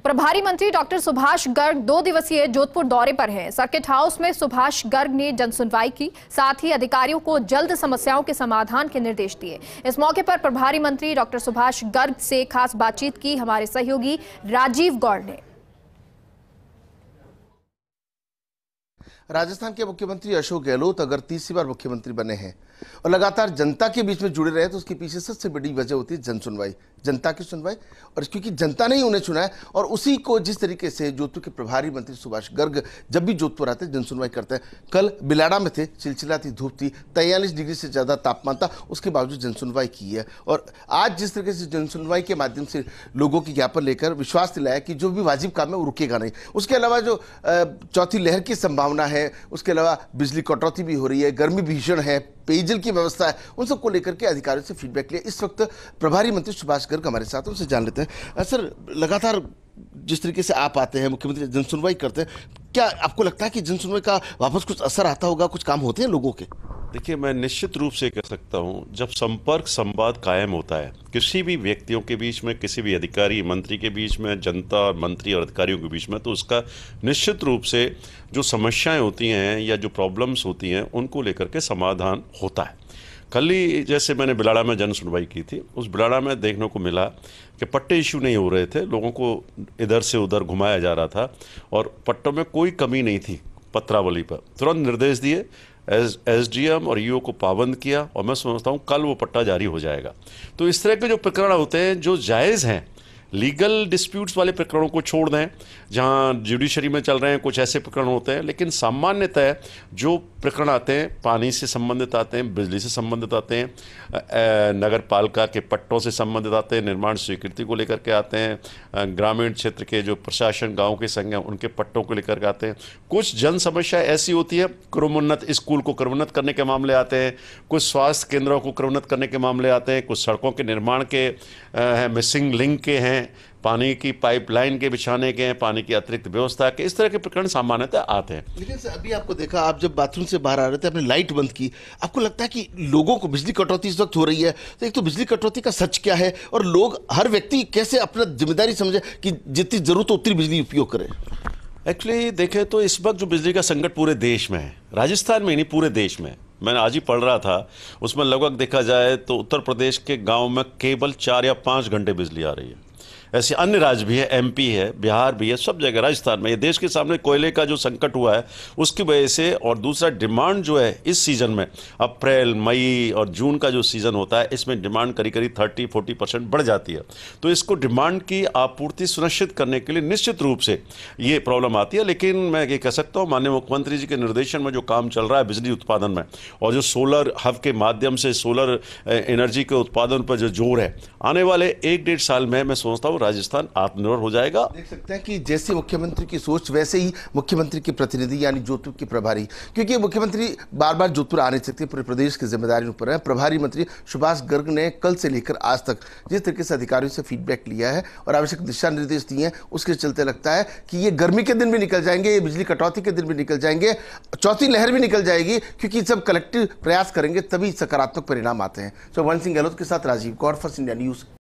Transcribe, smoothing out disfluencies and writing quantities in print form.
प्रभारी मंत्री डॉक्टर सुभाष गर्ग 2 दिवसीय जोधपुर दौरे पर हैं। सर्किट हाउस में सुभाष गर्ग ने जनसुनवाई की, साथ ही अधिकारियों को जल्द समस्याओं के समाधान के निर्देश दिए। इस मौके पर प्रभारी मंत्री डॉक्टर सुभाष गर्ग से खास बातचीत की हमारे सहयोगी राजीव गौड़ ने। राजस्थान के मुख्यमंत्री अशोक गहलोत अगर तीसरी बार मुख्यमंत्री बने हैं और लगातार जनता के बीच में जुड़े रहे तो उसके पीछे सबसे बड़ी वजह होती है जनसुनवाई, जनता की सुनवाई। और क्योंकि जनता ने ही उन्हें चुना है और उसी को जिस तरीके से जोधपुर के प्रभारी मंत्री सुभाष गर्ग जब भी जोधपुर आते हैं जनसुनवाई करते हैं। कल बिलाड़ा में थे, चिलचिलाती धूप थी, 43 डिग्री से ज़्यादा तापमान था, उसके बावजूद जनसुनवाई की है। और आज जिस तरीके से जनसुनवाई के माध्यम से लोगों की ज्ञापन लेकर विश्वास दिलाया कि जो भी वाजिब काम है वो रुकेगा नहीं। उसके अलावा जो चौथी लहर की संभावना है, उसके अलावा बिजली कटौती भी हो रही है, गर्मी भीषण है, पेयजल की व्यवस्था है, उन सबको लेकर के अधिकारियों से फीडबैक लिया। इस वक्त प्रभारी मंत्री सुभाष गर्ग हमारे साथ, उनसे जान लेते हैं। सर, लगातार जिस तरीके से आप आते हैं, मुख्यमंत्री जनसुनवाई करते हैं, क्या आपको लगता है कि जनसुनवाई का वापस कुछ असर आता होगा, कुछ काम होते हैं लोगों के? देखिए, मैं निश्चित रूप से कह सकता हूं, जब संपर्क संवाद कायम होता है किसी भी व्यक्तियों के बीच में, किसी भी अधिकारी मंत्री के बीच में, जनता और मंत्री और अधिकारियों के बीच में, तो उसका निश्चित रूप से जो समस्याएं होती हैं या जो प्रॉब्लम्स होती हैं उनको लेकर के समाधान होता है। कल ही जैसे मैंने बिलाड़ा में जन सुनवाई की थी, उस बिलाड़ा में देखने को मिला कि पट्टे इशू नहीं हो रहे थे, लोगों को इधर से उधर घुमाया जा रहा था और पट्टों में कोई कमी नहीं थी। पत्रावली पर तुरंत निर्देश दिए, एसडीएम और ईओ को पाबंद किया और मैं समझता हूँ कल वो पट्टा जारी हो जाएगा। तो इस तरह के जो प्रकरण होते हैं जो जायज़ हैं, लीगल डिस्प्यूट्स वाले प्रकरणों को छोड़ दें, जहां जुडिशरी में चल रहे हैं कुछ ऐसे प्रकरण होते हैं, लेकिन सामान्यतः जो प्रकरण आते हैं पानी से संबंधित आते हैं, बिजली से संबंधित आते हैं, नगर पालिका के पट्टों से संबंधित आते हैं, निर्माण स्वीकृति को लेकर के आते हैं, ग्रामीण क्षेत्र के जो प्रशासन गाँव के संघ हैं उनके पट्टों को लेकर के आते हैं। कुछ जन समस्या ऐसी होती है, क्रमोन्नत स्कूल को क्रमोन्नत करने के मामले आते हैं, कुछ स्वास्थ्य केंद्रों को क्रमोन्नत करने के मामले आते हैं, कुछ सड़कों के निर्माण के मिसिंग लिंक के हैं, पानी की पाइपलाइन के बिछाने के हैं, पानी की अतिरिक्त व्यवस्था के, इस तरह के प्रकरण सामान्यतः आते हैं। लेकिन सर, अभी आपको देखा, आप जब बाथरूम से बाहर आ रहे थे आपने लाइट बंद की, आपको लगता है कि लोगों को बिजली कटौती इस वक्त हो रही है, तो एक तो बिजली कटौती का सच क्या है और लोग, हर व्यक्ति कैसे अपना जिम्मेदारी समझे कि जितनी जरूरत हो उतनी बिजली उपयोग करे? एक्चुअली देखें तो इस वक्त जो बिजली का संकट पूरे देश में है, राजस्थान में नहीं पूरे देश में। मैंने आज ही पढ़ रहा था, उसमें लगभग देखा जाए तो उत्तर प्रदेश के गांव में केवल 4 या 5 घंटे बिजली आ रही है। ऐसे अन्य राज्य भी है, एमपी है, बिहार भी है, सब जगह राजस्थान में। ये देश के सामने कोयले का जो संकट हुआ है उसकी वजह से, और दूसरा डिमांड जो है इस सीज़न में, अप्रैल मई और जून का जो सीज़न होता है, इसमें डिमांड करीब 30-40% बढ़ जाती है। तो इसको डिमांड की आपूर्ति सुनिश्चित करने के लिए निश्चित रूप से ये प्रॉब्लम आती है। लेकिन मैं ये कह सकता हूँ, माननीय मुख्यमंत्री जी के निर्देशन में जो काम चल रहा है बिजली उत्पादन में, और जो सोलर हब के माध्यम से सोलर एनर्जी के उत्पादन पर जो जोर है, आने वाले 1-1.5 साल में मैं सोचता हूँ राजस्थान आत्मनिर्भर हो जाएगा। देख सकते हैं कि जैसे मुख्यमंत्री की सोच वैसे ही मुख्यमंत्री के प्रतिनिधि यानी जोधपुर के प्रभारी, क्योंकि मुख्यमंत्री बार बार जोधपुर आ नहीं सकते, पूरे प्रदेश की जिम्मेदारी ऊपर है। प्रभारी मंत्री सुभाष गर्ग ने कल से लेकर आज तक जिस तरीके से अधिकारियों से फीडबैक लिया है और आवश्यक दिशा निर्देश दिए हैं, उसके चलते लगता है कि ये गर्मी के दिन भी निकल जाएंगे, ये बिजली कटौती के दिन भी निकल जाएंगे, चौथी लहर भी निकल जाएगी, क्योंकि सब कलेक्टिव प्रयास करेंगे तभी सकारात्मक परिणाम आते हैं। तो वन सिंह गहलोत के साथ Rajeev Gaur, First India news.